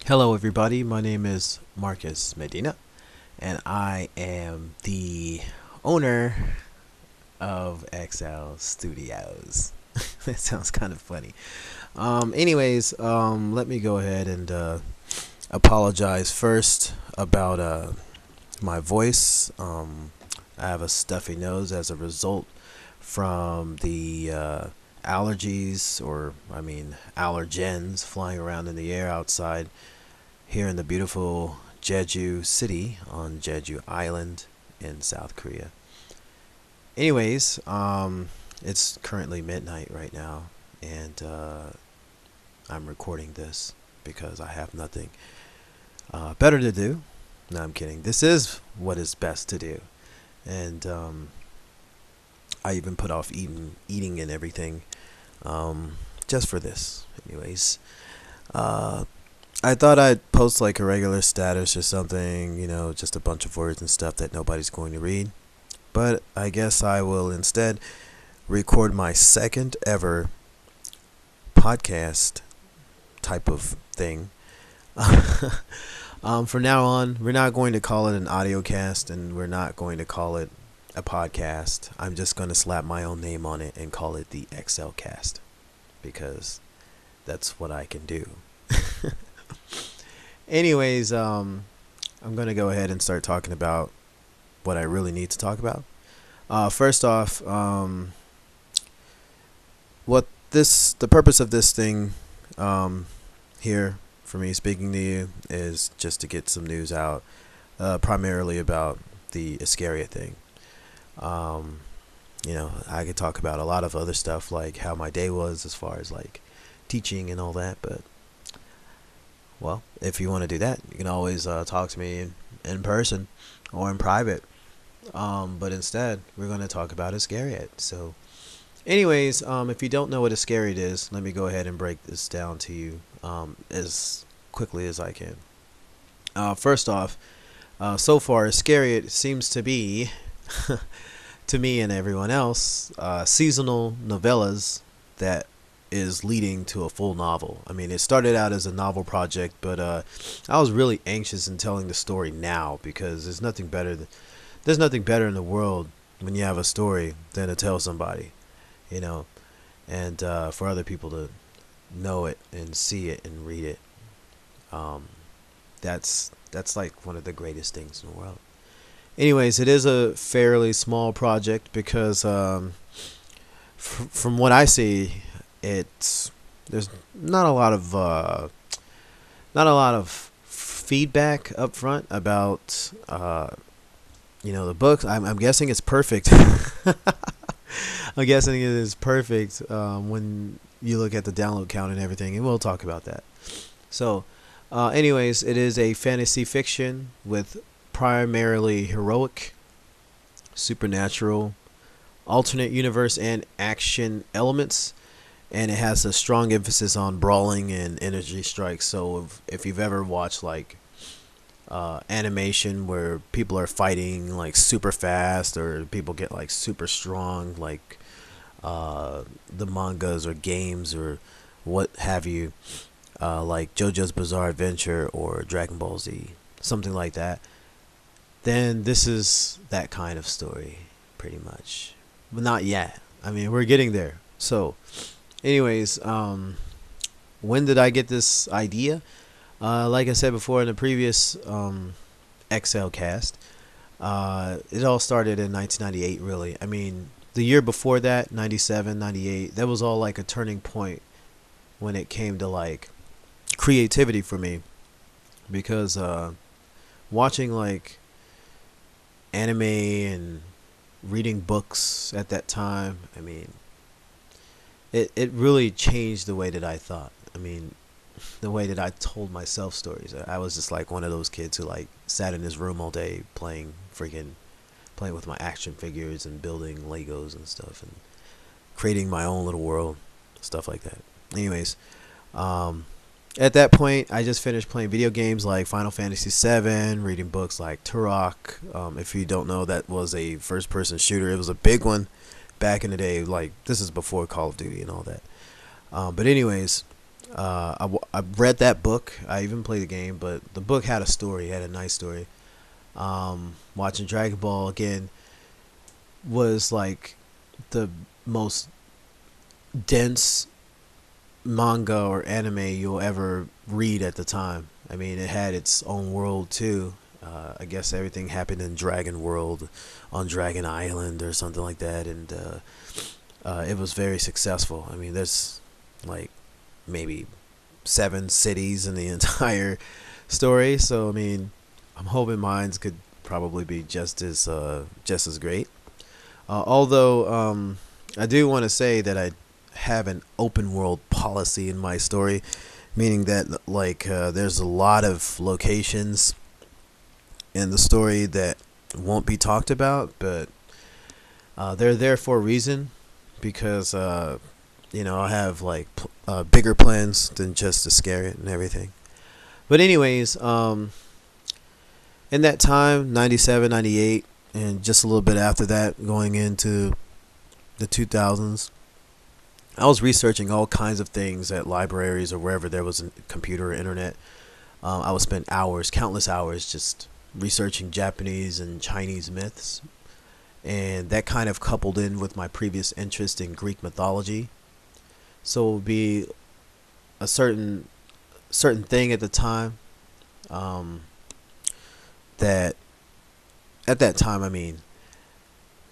Hello, everybody. My name is Marcus Medina, and I am the owner of XL Studios. That sounds kind of funny. Let me go ahead and apologize first about my voice. I have a stuffy nose as a result from the allergies, or allergens, flying around in the air outside here in the beautiful Jeju City on Jeju Island in South Korea. It's currently midnight right now, and I'm recording this because I have nothing better to do. No, I'm kidding. This is what is best to do, and I even put off eating and everything, just for this. Uh, I thought I'd post like a regular status or something, just a bunch of words and stuff that nobody's going to read. But I guess I will instead record my second ever podcast type of thing. From now on, we're not going to call it an audio cast, and we're not going to call it a podcast. I'm just going to slap my own name on it and call it the XelCast, because that's what I can do. I'm going to go ahead and start talking about what I really need to talk about. First off, the purpose of this thing here for me speaking to you is just to get some news out, primarily about the Iscariot thing. I could talk about a lot of other stuff, like how my day was as far as like teaching and all that, but well, if you want to do that, you can always talk to me in person or in private. But instead, we're going to talk about Iscariot. So, if you don't know what Iscariot is, let me go ahead and break this down to you as quickly as I can. First off, so far, Iscariot seems to be, to me and everyone else, seasonal novellas that is leading to a full novel. I mean, it started out as a novel project, but I was really anxious in telling the story now, because there's nothing better in the world when you have a story than to tell somebody, and for other people to know it and see it and read it. That's like one of the greatest things in the world. It is a fairly small project because from what I see, there's not a lot of feedback up front about the books. I'm guessing it's perfect. I'm guessing it is perfect when you look at the download count and everything, and we'll talk about that. So, it is a fantasy fiction with primarily heroic, supernatural, alternate universe, and action elements. And it has a strong emphasis on brawling and energy strikes. So if you've ever watched like animation where people are fighting like super fast, or people get like super strong, like the mangas or games or what have you, like JoJo's Bizarre Adventure or Dragon Ball Z, something like that, then this is that kind of story, pretty much. But not yet. I mean, we're getting there. So, when did I get this idea? Like I said before in the previous XelCast, it all started in 1998, really. I mean, the year before that, 97, 98, that was all like a turning point when it came to like creativity for me, because watching like anime and reading books at that time, I mean, it really changed the way that I thought. I mean, the way that I told myself stories. I was just like one of those kids who like sat in his room all day playing with my action figures and building Legos and stuff and creating my own little world, stuff like that. At that point, I just finished playing video games like Final Fantasy VII, reading books like Turok. If you don't know, that was a first-person shooter. It was a big one back in the day. Like, this is before Call of Duty and all that. But anyways, I read that book. I even played the game, but the book had a story. It had a nice story. Watching Dragon Ball again was like the most dense manga or anime you'll ever read at the time. I mean, it had its own world too. I guess everything happened in Dragon World, on Dragon Island or something like that, and it was very successful. I mean, there's like maybe 7 cities in the entire story, so I mean, I'm hoping mine's could probably be just as great. Although I do want to say that I have an open world policy in my story, meaning that like there's a lot of locations in the story that won't be talked about, but they're there for a reason because I have like bigger plans than just to scare it and everything. But anyways, in that time, 97, 98, and just a little bit after that, going into the 2000s, I was researching all kinds of things at libraries or wherever there was a computer or internet. I would spend hours, countless hours, just researching Japanese and Chinese myths. And that kind of coupled in with my previous interest in Greek mythology. So it would be a certain thing at the time that at that time I mean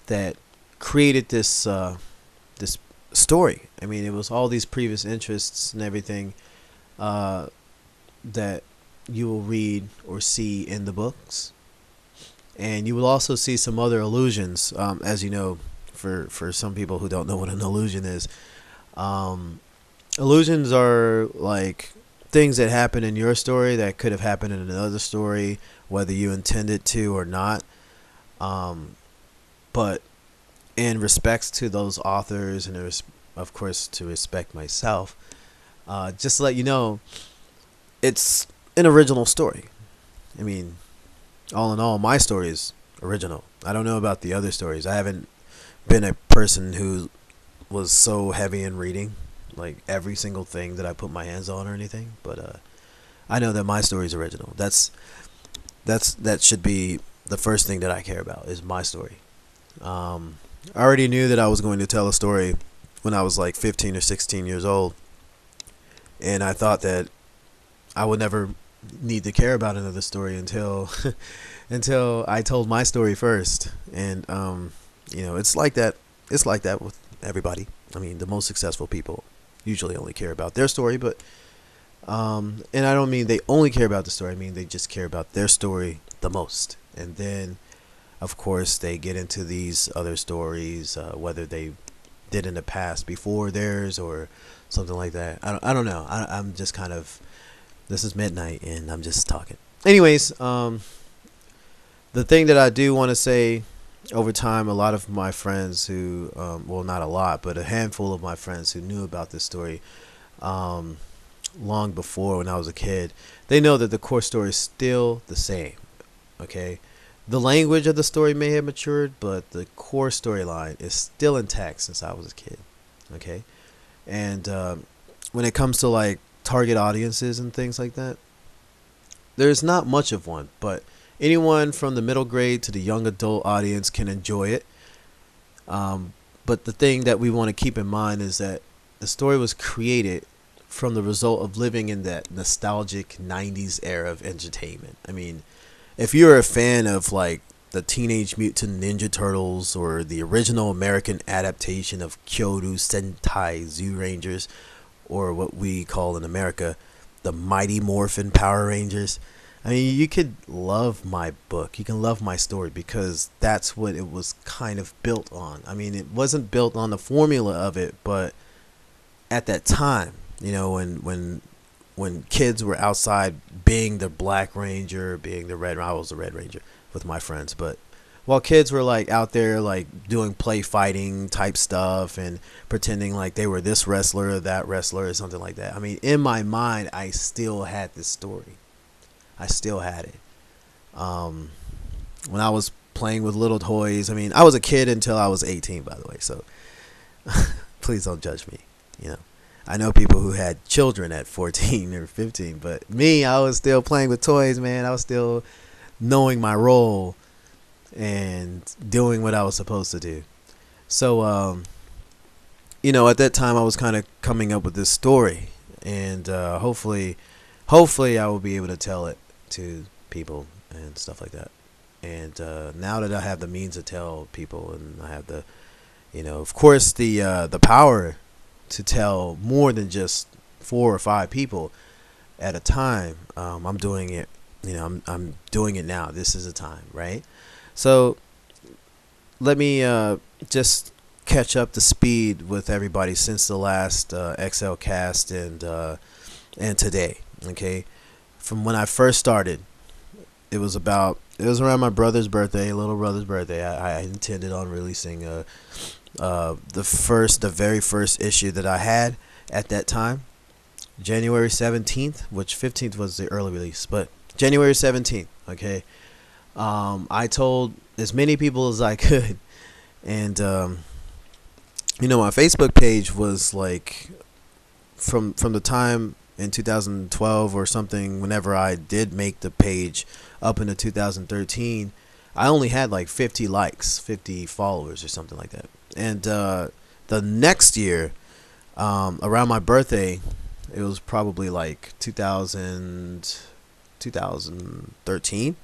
that created this story. I mean, it was all these previous interests and everything that you will read or see in the books, and you will also see some other illusions. As you know, for some people who don't know what an illusion is, illusions are like things that happen in your story that could have happened in another story, whether you intended to or not. But in respects to those authors, and of course to respect myself, just to let you know, it's an original story. I mean, all in all, my story is original. I don't know about the other stories. I haven't been a person who was so heavy in reading, like every single thing that I put my hands on or anything. But I know that my story is original. That should be the first thing that I care about is my story. I already knew that I was going to tell a story when I was like 15 or 16 years old, and I thought that I would never need to care about another story until until I told my story first. And it's like that. It's like that with everybody. I mean, the most successful people usually only care about their story, but and I don't mean they only care about the story. I mean they just care about their story the most, and then of course they get into these other stories, whether they did in the past before theirs or something like that. I don't know. I'm just kind of, this is midnight and I'm just talking. Anyways, the thing that I do want to say, over time, a lot of my friends who, well, not a lot, but a handful of my friends who knew about this story long before when I was a kid, they know that the core story is still the same. Okay? The language of the story may have matured, but the core storyline is still intact since I was a kid. Okay? And when it comes to like target audiences and things like that, there's not much of one, but anyone from the middle grade to the young adult audience can enjoy it. But the thing that we want to keep in mind is that the story was created from the result of living in that nostalgic 90s era of entertainment. I mean, if you're a fan of like the Teenage Mutant Ninja Turtles or the original American adaptation of Kyoto Sentai Zyurangers, or what we call in America the Mighty Morphin Power Rangers, I mean, you could love my book. You can love my story because that's what it was kind of built on. I mean, it wasn't built on the formula of it, but at that time, when kids were outside being the Black Ranger, being the Red, I was the Red Ranger with my friends, but while kids were like out there like doing play fighting type stuff and pretending like they were this wrestler or that wrestler or something like that, I mean, in my mind, I still had this story. I still had it. When I was playing with little toys, I mean, I was a kid until I was 18, by the way, so please don't judge me. I know people who had children at 14 or 15, but me, I was still playing with toys, man. I was still knowing my role and doing what I was supposed to do. So, at that time, I was kind of coming up with this story, and hopefully, I will be able to tell it to people and stuff like that. And now that I have the means to tell people, and I have of course, the power to tell more than just 4 or 5 people at a time, I'm doing it. I'm doing it now. This is the time, right? So let me just catch up to speed with everybody since the last XelCast and today. Okay, from when I first started, it was around my brother's birthday, little brother's birthday. I intended on releasing the very first issue that I had at that time, January 17th, which 15th was the early release, but January 17th. Okay, I told as many people as I could, and my Facebook page was like from the time in 2012 or something, whenever I did make the page up into 2013, I only had like 50 likes, 50 followers or something like that. And the next year, around my birthday, it was probably like 2013,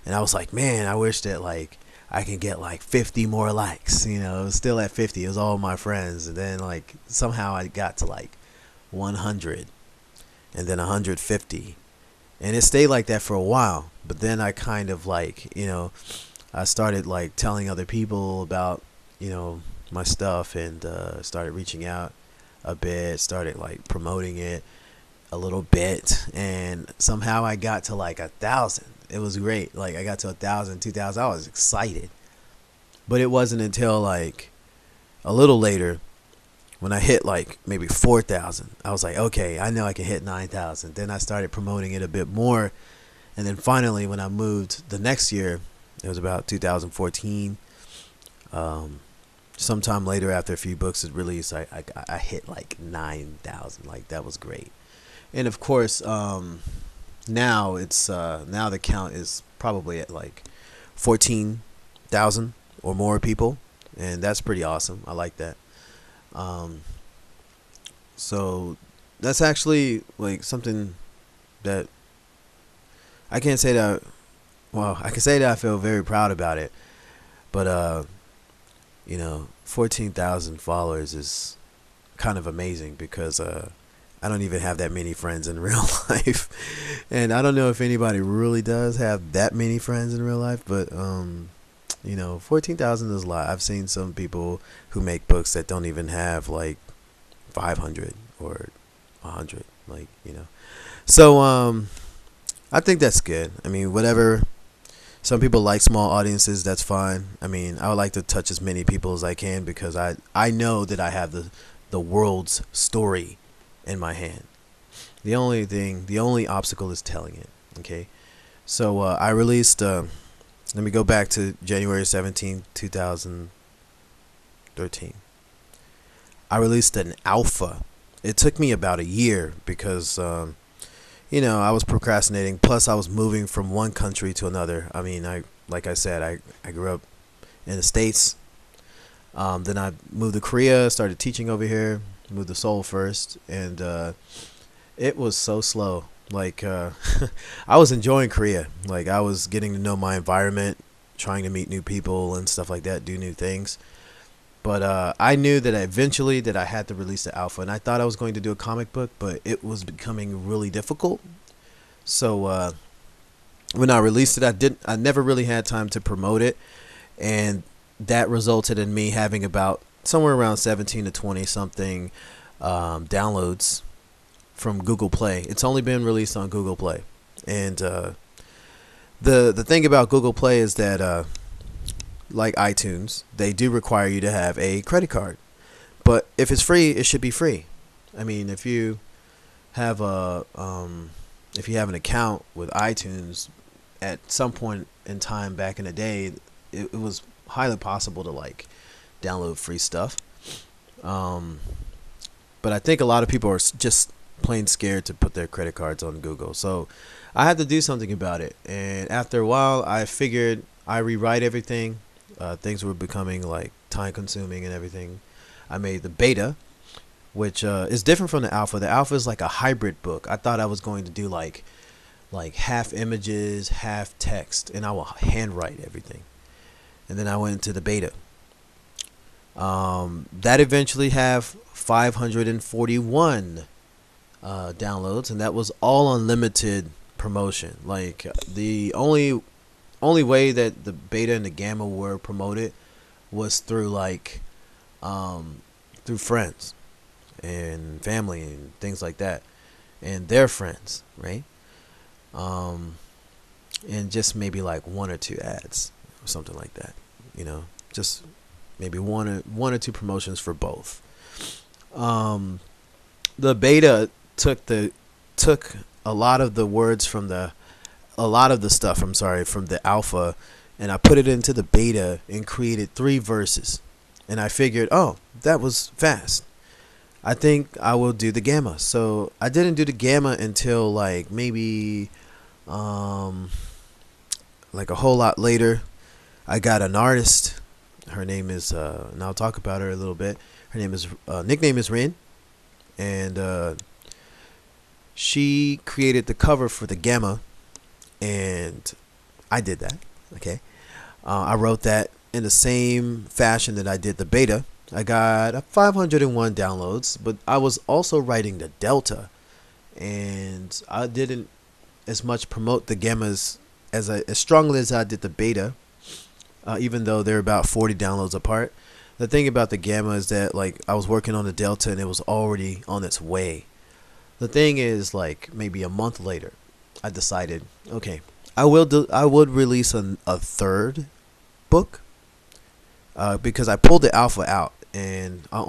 and I was like, man, I wish that like I can get like 50 more likes. It was still at 50. It was all my friends, and then like somehow I got to like 100, and then 150, and it stayed like that for a while. But then I kind of like I started like telling other people about my stuff, and started reaching out a bit, started like promoting it a little bit, and somehow I got to like 1,000. It was great. Like I got to 1,000, 2,000. I was excited, but it wasn't until like a little later when I hit like maybe 4,000. I was like, okay, I know I can hit 9,000. Then I started promoting it a bit more, and then finally, when I moved the next year, it was about 2014. Sometime later, after a few books had released, I hit like 9,000. Like that was great. And of course, now it's now the count is probably at like 14,000 or more people, and that's pretty awesome. I like that. So that's actually like something that I can't say that. Well, I can say that I feel very proud about it, but 14,000 followers is kind of amazing because I don't even have that many friends in real life, and I don't know if anybody really does have that many friends in real life, but 14,000 is a lot. I've seen some people who make books that don't even have like 500 or 100, So I think that's good. I mean, whatever. Some people like small audiences. That's fine. I mean, I would like to touch as many people as I can because I know that I have the world's story in my hand. The only obstacle is telling it. Okay, so I released. Let me go back to January 17th, 2013. I released an alpha. It took me about a year because I was procrastinating. Plus, I was moving from one country to another. I mean, like I said, I grew up in the States. Then I moved to Korea, started teaching over here, moved to Seoul first, and it was so slow. Like, I was enjoying Korea. Like, I was getting to know my environment, trying to meet new people and stuff like that, do new things. But I knew that eventually that I had to release the alpha, and I thought I was going to do a comic book, but it was becoming really difficult. So when I released it, I never really had time to promote it, and that resulted in me having about somewhere around 17 to 20 something downloads from Google Play. It's only been released on Google Play, and the thing about Google Play is that like iTunes, they do require you to have a credit card. But if it's free, it should be free. I mean, if you have an account with iTunes, at some point in time back in the day, it was highly possible to like download free stuff. but I think a lot of people are just plain scared to put their credit cards on Google. So I had to do something about it. And after a while, I figured I rewrite everything. Things were becoming like time consuming and everything. I made the beta, which is different from the alpha. The alpha is like a hybrid book. I thought I was going to do like half images, half text, and I will handwrite everything. And then I went to the beta. That eventually have 541 downloads, and that was all unlimited promotion. Like the only way that the beta and the gamma were promoted was through through friends and family and things like that, and their friends, right? And just maybe like one or two ads or something like that, just maybe one or two promotions for both. The beta took a lot of the words from a lot of the stuff, from the alpha, and I put it into the beta and created 3 verses. And I figured, oh, that was fast. I think I will do the gamma. So I didn't do the gamma until like maybe like a whole lot later. I got an artist. Her name is and I'll talk about her a little bit. Her name is nickname is Rin, and she created the cover for the gamma, and I did that. Okay, I wrote that in the same fashion that I did the beta. I got 501 downloads, but I was also writing the delta, and I didn't as much promote the gammas as strongly as I did the beta, even though they're about 40 downloads apart. The thing about the gamma is that like I was working on the delta and it was already on its way. The thing is, like maybe a month later, I decided, okay, I would release a third book, because I pulled the alpha out and I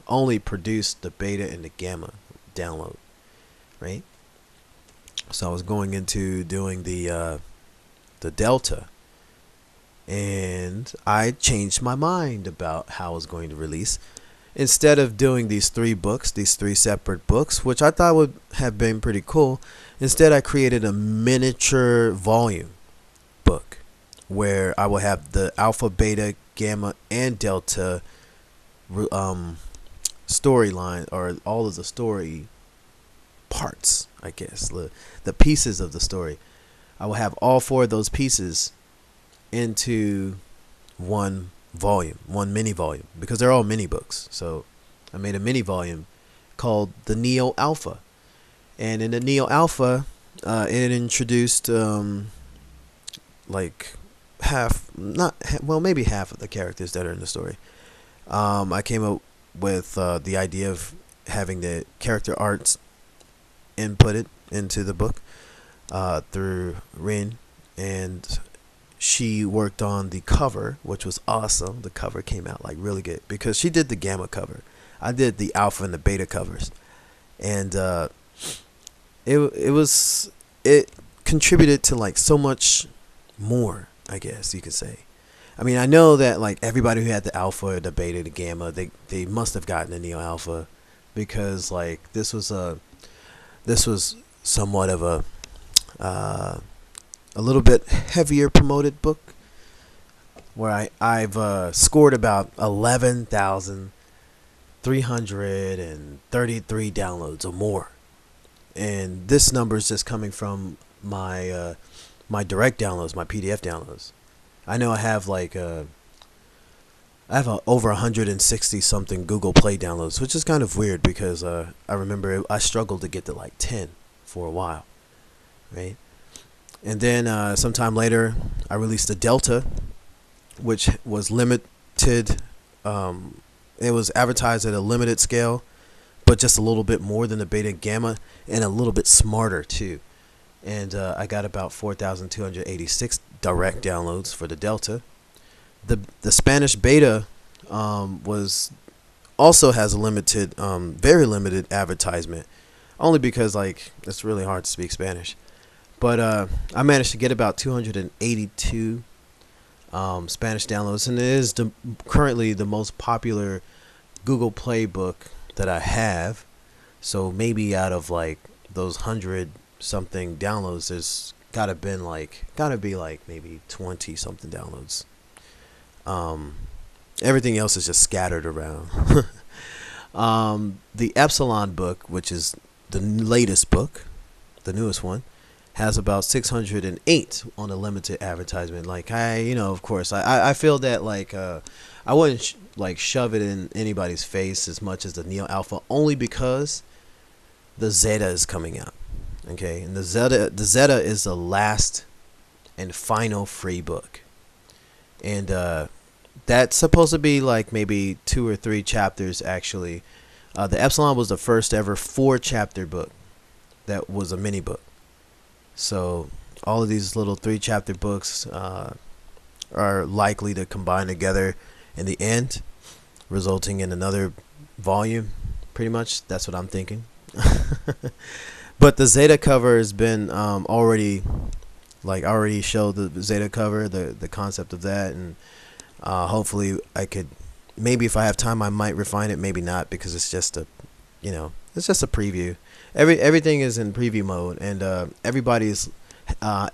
only produced the beta and the gamma download, right? So I was going into doing the delta, and I changed my mind about how I was going to release. Instead of doing these 3 books, these 3 separate books, which I thought would have been pretty cool, instead I created a miniature volume book where I will have the alpha, beta, gamma, and delta storyline, or all of the story parts, I guess, the pieces of the story. I will have all 4 of those pieces into one volume, one mini volume, because they're all mini books. So I made a mini volume called the Neo Alpha, and in the Neo Alpha, it introduced like maybe half of the characters that are in the story. I came up with the idea of having the character arts inputted into the book through Rin, and she worked on the cover, which was awesome. The cover came out like really good because she did the gamma cover. I did the alpha and the beta covers, and it contributed to like so much more, I guess you could say. I mean, I know that like everybody who had the alpha, the beta, the gamma, they must have gotten the Neo Alpha, because like this was somewhat of a little bit heavier promoted book, where I've scored about 11,333 downloads or more, and this number is just coming from my my direct downloads, my PDF downloads. I know I have over 160 something Google Play downloads, which is kind of weird because I remember I struggled to get to like 10 for a while, right? And then sometime later, I released a Delta, which was limited. It was advertised at a limited scale, but just a little bit more than the Beta and Gamma, and a little bit smarter too. And I got about 4,286 direct downloads for the Delta. The Spanish Beta was also has a limited, very limited advertisement, only because like it's really hard to speak Spanish. But I managed to get about 282 Spanish downloads, and it is currently the most popular Google Play book that I have. So maybe out of like those 100 something downloads, there's gotta be like maybe 20 something downloads. Um, Everything else is just scattered around. The Epsilon book, which is the latest book, the newest one, has about 608 on a limited advertisement. Like of course, I feel that like I wouldn't like shove it in anybody's face as much as the Neo Alpha, only because the Zeta is coming out. Okay, and the Zeta is the last and final free book, and that's supposed to be like maybe 2 or 3 chapters actually. The Epsilon was the first ever 4 chapter book that was a mini book. So all of these little 3 chapter books are likely to combine together in the end, resulting in another volume. Pretty much, that's what I'm thinking. But the Zeta cover has been already, like, I already showed the Zeta cover, the concept of that, and hopefully I could, maybe if I have time I might refine it, maybe not, because it's just a, it's just a preview. Everything is in preview mode, and everybody's, I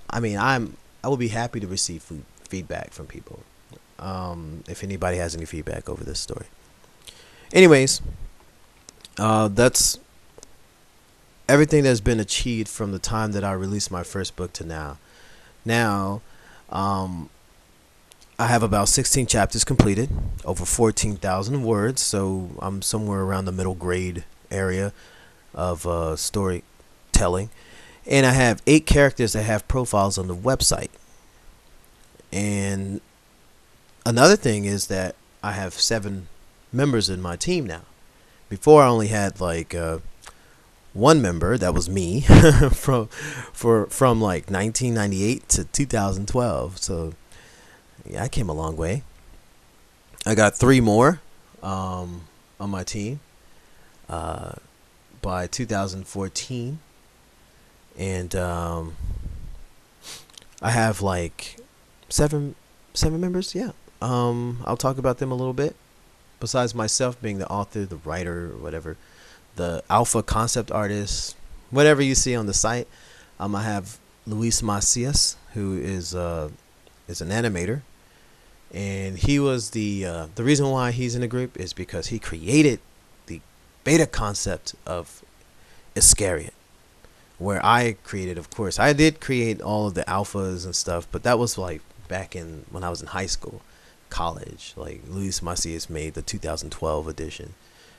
will be happy to receive feedback from people, if anybody has any feedback over this story. Anyways, that's everything that's been achieved from the time that I released my first book to now. Now, I have about 16 chapters completed, over 14,000 words, so I'm somewhere around the middle grade area of storytelling. And I have 8 characters that have profiles on the website. And another thing is that I have 7 members in my team now. Before I only had like 1 member, that was me, from like 1998 to 2012. So yeah, I came a long way. I got 3 more on my team by 2014, and I have like seven members. Yeah, I'll talk about them a little bit. Besides myself being the author, the writer, or whatever, the alpha concept artist, whatever you see on the site, I have Luis Macias, who is an animator. And he was the reason why he's in the group is because he created the beta concept of Iscariot, where I created, of course, I did create all of the alphas and stuff, but that was like back in when I was in high school, college. Like Luis Macias made the 2012 edition,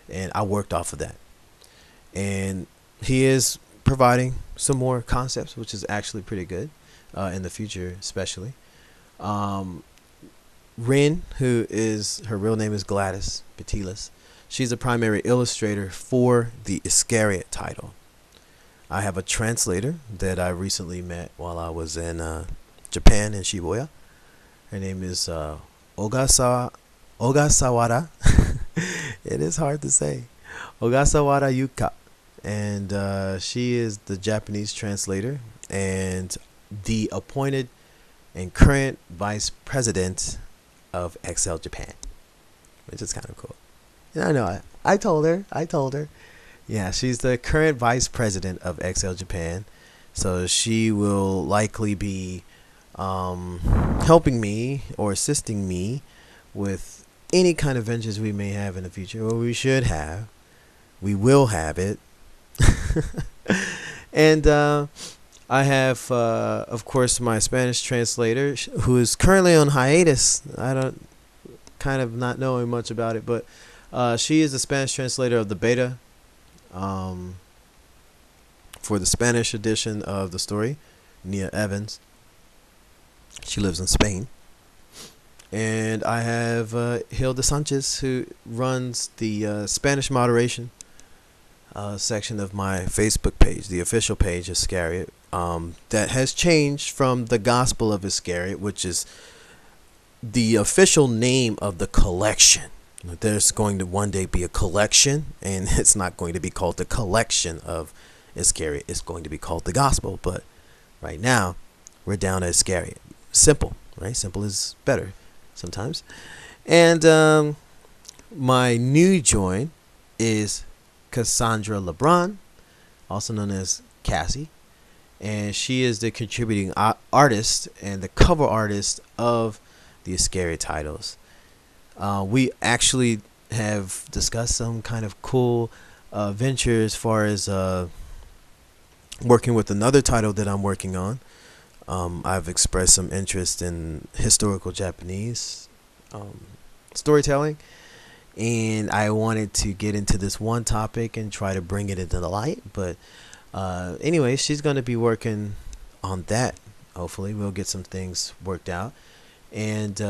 and I worked off of that. And he is providing some more concepts, which is actually pretty good in the future, especially. Rin, who is, her real name is Gladys Batilas. She's the primary illustrator for the Iscariot title. I have a translator that I recently met while I was in Japan, in Shibuya. Her name is Ogasawara. It is hard to say. Ogasawara Yuka. And she is the Japanese translator and the appointed and current vice president of XL Japan, which is kind of cool. And I know I told her. Yeah, she's the current vice president of XL Japan, so she will likely be helping me or assisting me with any kind of ventures we may have in the future, or we should have. We will have it. And I have, of course, my Spanish translator, who is currently on hiatus. I don't, kind of not knowing much about it, but she is the Spanish translator of the beta for the Spanish edition of the story, Nia Evans. She lives in Spain. And I have Hilda Sanchez, who runs the Spanish moderation section of my Facebook page, the official page, Iscariot, that has changed from the Gospel of Iscariot, which is the official name of the collection. There's going to one day be a collection, and it's not going to be called the collection of Iscariot. It's going to be called the Gospel. But right now, we're down at Iscariot. Simple, right? Simple is better sometimes. And my new join is Cassandra LeBron, also known as Cassie, and she is the contributing artist and the cover artist of the Iscariot titles. We actually have discussed some kind of cool venture as far as working with another title that I'm working on. I've expressed some interest in historical Japanese storytelling, and I wanted to get into this one topic and try to bring it into the light. But anyway, she's going to be working on that. Hopefully, we'll get some things worked out. And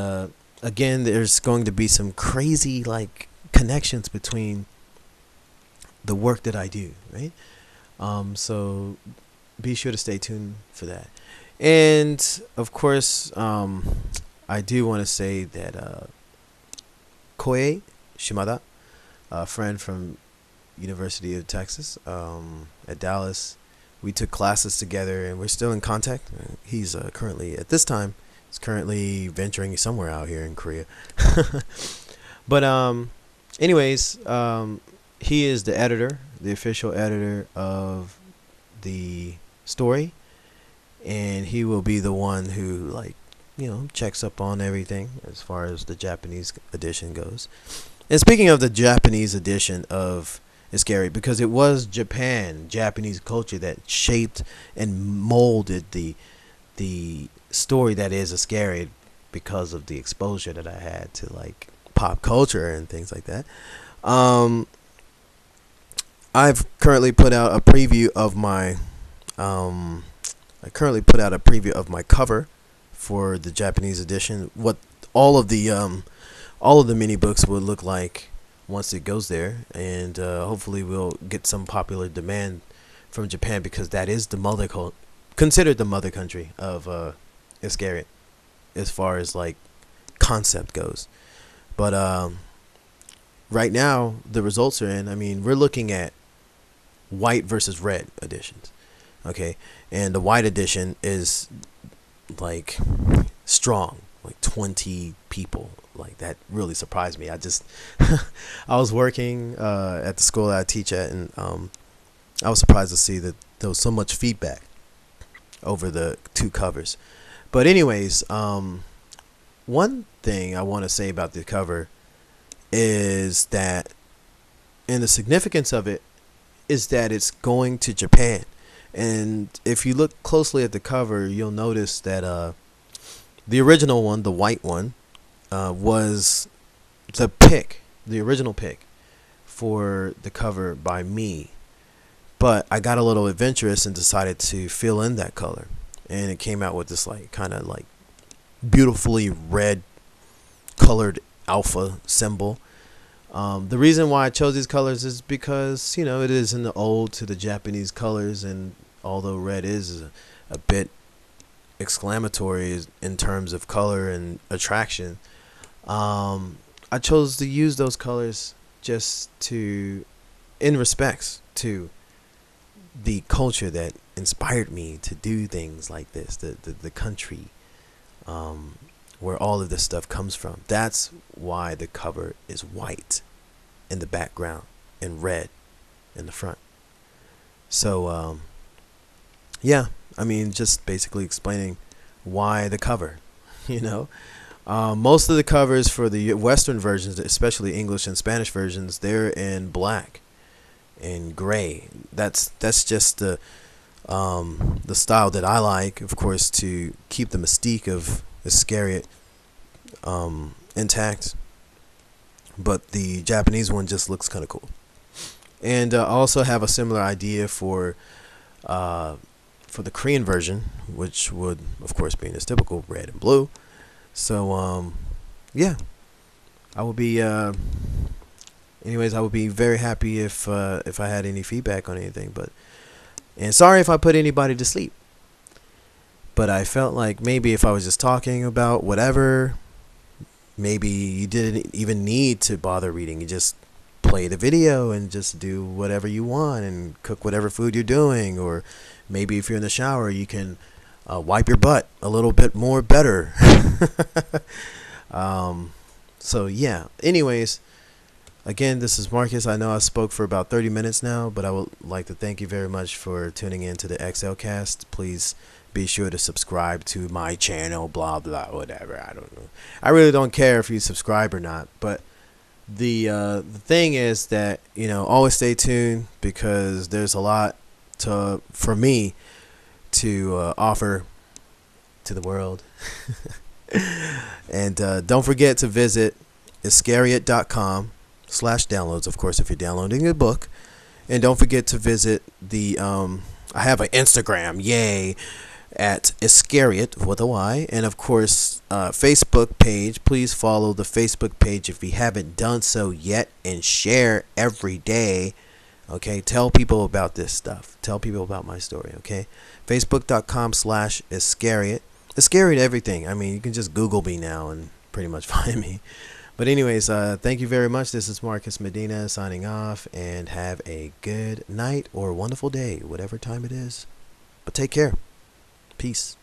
again, there's going to be some crazy like connections between the work that I do, right? So be sure to stay tuned for that. And of course, I do want to say that Koei Shimada, a friend from University of Texas at Dallas, we took classes together and we're still in contact. He's currently, at this time, he's currently venturing somewhere out here in Korea. But anyways, he is the editor, the official editor of the story, and he will be the one who, like, checks up on everything as far as the Japanese edition goes. And speaking of the Japanese edition of Iscariot, because it was Japanese culture that shaped and molded the story that is Iscariot, because of the exposure that I had to like pop culture and things like that. I've currently put out a preview of my cover for the Japanese edition. What all of the mini books will look like once it goes there, and hopefully we'll get some popular demand from Japan, because that is considered the mother country of Iscariot as far as like concept goes. But right now the results are in. I mean, we're looking at white versus red editions, okay, and the white edition is like strong, like 20 people. Like, that really surprised me. I was working at the school that I teach at, and I was surprised to see that there was so much feedback over the two covers. But anyways, one thing I want to say about the cover is that, and the significance of it, is that it's going to Japan. And if you look closely at the cover, you'll notice that the original one, the white one, was the original pick for the cover by me. But I got a little adventurous and decided to fill in that color, and it came out with this like kind of like beautifully red colored alpha symbol. The reason why I chose these colors is because, it is in the ode to the Japanese colors, and although red is a bit exclamatory in terms of color and attraction, I chose to use those colors just in respects to the culture that inspired me to do things like this, the country where all of this stuff comes from. That's why the cover is white in the background and red in the front. So yeah, I mean, just basically explaining why the cover. Most of the covers for the Western versions, especially English and Spanish versions, they're in black and gray. That's just the style that I like, of course, to keep the mystique of Iscariot intact. But the Japanese one just looks kind of cool. And I also have a similar idea for the Korean version, which would, of course, be in its typical red and blue. So, yeah, I would be, anyways, I would be very happy if I had any feedback on anything. And sorry if I put anybody to sleep. But I felt like maybe if I was just talking about whatever, maybe you didn't even need to bother reading. You just play the video and just do whatever you want and cook whatever food you're doing. Or maybe if you're in the shower, you can wipe your butt a little bit more better. So yeah, anyways, Again, this is Marcus. I know I spoke for about 30 minutes now, but I would like to thank you very much for tuning in to the XelCast. Please be sure to subscribe to my channel, blah, blah, whatever. I don't know. I really don't care if you subscribe or not, but the thing is that, always stay tuned because there's a lot for me to offer to the world. And don't forget to visit Iscariot.com/downloads, of course, if you're downloading a book. And don't forget to visit the I have an Instagram, yay, at Iscariot with a Y, and of course Facebook page. Please follow the Facebook page if you haven't done so yet, and share every day. Okay, tell people about this stuff. Tell people about my story. Okay, Facebook.com/Iscariot. Iscariot everything. I mean, you can just Google me now and pretty much find me. But anyways, thank you very much. This is Marcus Medina signing off, and have a good night or wonderful day, whatever time it is. But take care. Peace.